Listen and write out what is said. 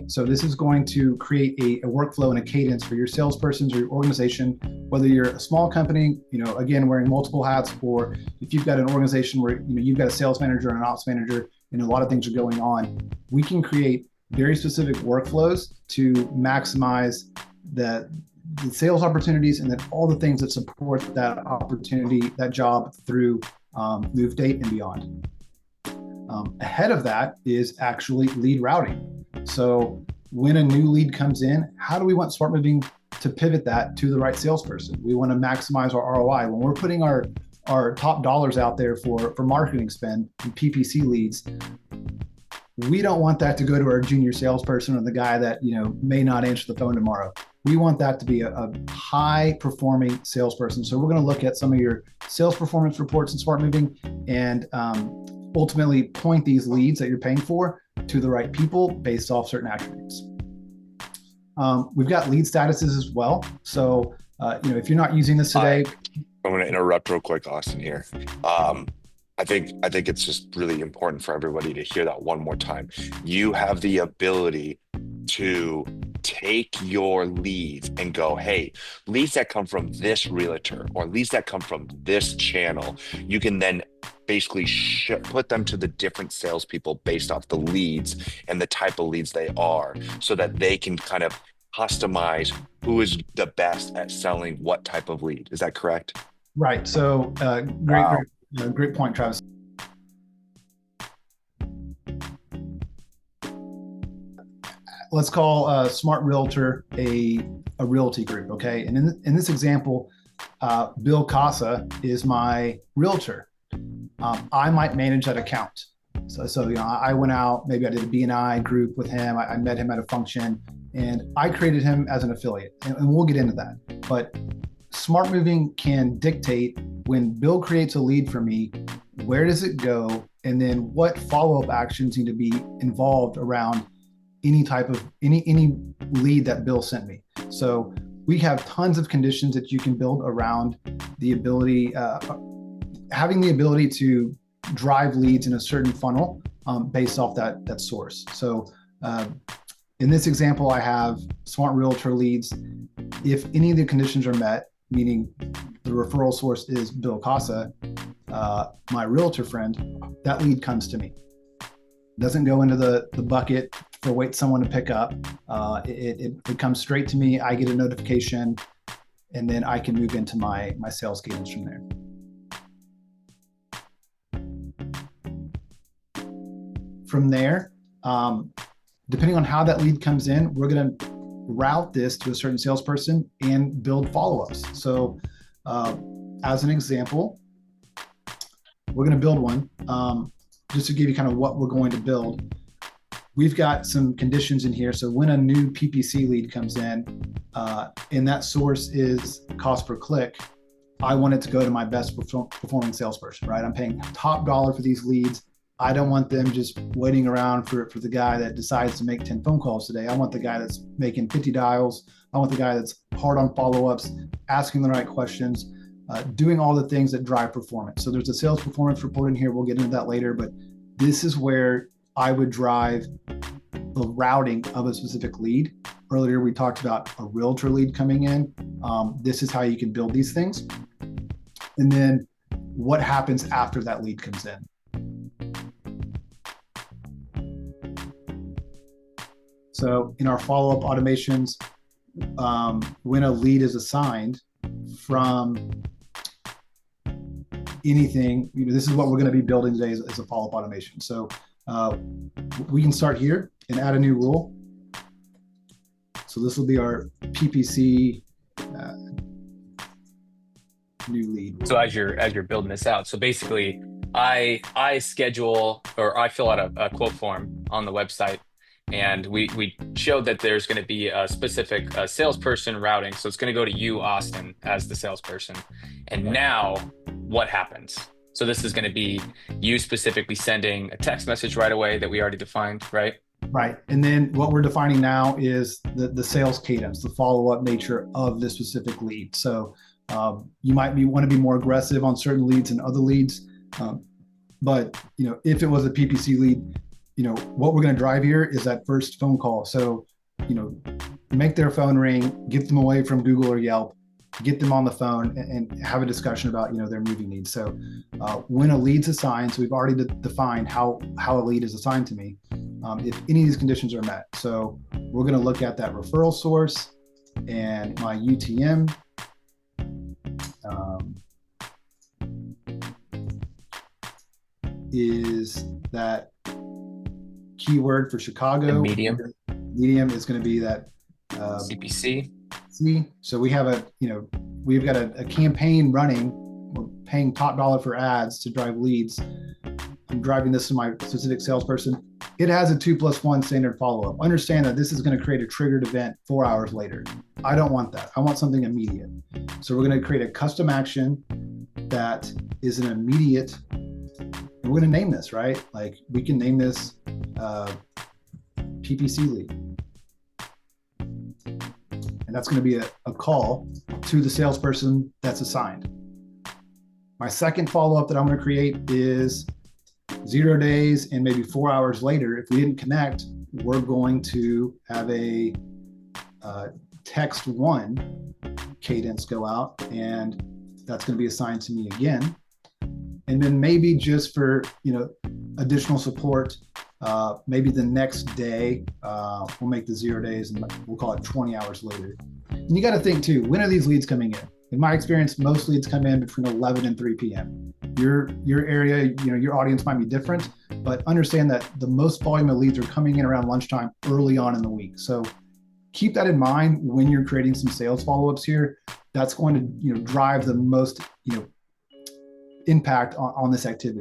So this is going to create a workflow and a cadence for your salespersons or your organization, whether you're a small company, again, wearing multiple hats, or if you've got an organization where you've got a sales manager and an ops manager and a lot of things are going on. We can create very specific workflows to maximize the sales opportunities and then all the things that support that opportunity, that job through move date and beyond. Ahead of that is actually lead routing. So when a new lead comes in, how do we want Smart Moving to pivot that to the right salesperson? We want to maximize our ROI. When we're putting our top dollars out there for marketing spend and PPC leads, we don't want that to go to our junior salesperson or the guy that may not answer the phone tomorrow. We want that to be a high performing salesperson. So we're going to look at some of your sales performance reports in Smart Moving and ultimately point these leads that you're paying for to the right people based off certain attributes. We've got lead statuses as well. So if you're not using this today, I'm going to interrupt real quick, Austin, here. I think it's just really important for everybody to hear that one more time. You have the ability to take your leads and go, hey, leads that come from this realtor or leads that come from this channel, you can then basically put them to the different salespeople based off the leads and the type of leads they are, so that they can kind of customize who is the best at selling what type of lead. Is that correct? Right. So great point, Travis. Let's call Smart Realtor a realty group, okay? And in this example, Bill Casa is my realtor. I might manage that account. So I went out, maybe I did a BNI group with him. I met him at a function, and I created him as an affiliate, and we'll get into that. But Smart Moving can dictate when Bill creates a lead for me, where does it go, and then what follow-up actions need to be involved around any type of any lead that Bill sent me. So we have tons of conditions that you can build around the ability, having the ability to drive leads in a certain funnel based off that source. So in this example, I have Smart Realtor leads. If any of the conditions are met, meaning the referral source is Bill Casa, my realtor friend, that lead comes to me. Doesn't go into the bucket for wait someone to pick up. It comes straight to me. I get a notification, and then I can move into my sales cadence from there. From there, depending on how that lead comes in, we're going to route this to a certain salesperson and build follow-ups. So as an example, we're going to build one. Just to give you kind of what we're going to build, we've got some conditions in here. So when a new PPC lead comes in, and that source is cost per click, I want it to go to my best performing salesperson, right? I'm paying top dollar for these leads. I don't want them just waiting around for the guy that decides to make 10 phone calls today. I want the guy that's making 50 dials. I want the guy that's hard on follow-ups, asking the right questions, doing all the things that drive performance. So there's a sales performance report in here. We'll get into that later, but this is where I would drive the routing of a specific lead. Earlier, we talked about a realtor lead coming in. This is how you can build these things. And then what happens after that lead comes in. So in our follow-up automations, when a lead is assigned from anything, this is what we're going to be building today as a follow-up automation. So we can start here and add a new rule. So this will be our PPC new lead. So as you're building this out, so basically I schedule, or I fill out a quote form on the website, and we showed that there's going to be a specific salesperson routing. So it's going to go to you, Austin, as the salesperson. And now what happens? So this is going to be you specifically sending a text message right away that we already defined, right? Right. And then what we're defining now is the sales cadence, the follow-up nature of this specific lead. So you might want to be more aggressive on certain leads and other leads. But if it was a PPC lead, what we're going to drive here is that first phone call. So, make their phone ring, get them away from Google or Yelp, get them on the phone and have a discussion about, their moving needs. So when a lead's assigned, so we've already defined how a lead is assigned to me, if any of these conditions are met. So we're going to look at that referral source and my UTM. Is that keyword for Chicago? The medium. Medium is going to be that CPC. So we have we've got a campaign running. We're paying top dollar for ads to drive leads. I'm driving this to my specific salesperson. It has a 2+1 standard follow-up. Understand that this is going to create a triggered event 4 hours later. I don't want that. I want something immediate. So we're going to create a custom action that is an immediate. And we're going to name this, right? Like we can name this PPC lead. And that's going to be a call to the salesperson that's assigned. My second follow-up that I'm going to create is 0 days and maybe 4 hours later. If we didn't connect, we're going to have a text one cadence go out, and that's going to be assigned to me again. And then maybe just for additional support, maybe the next day we'll make the 0 days and we'll call it 20 hours later. And you got to think too, when are these leads coming in? In my experience, most leads come in between 11 and 3 p.m. Your area, your audience might be different, but understand that the most volume of leads are coming in around lunchtime early on in the week. So keep that in mind when you're creating some sales follow-ups here. That's going to drive the most impact on this activity.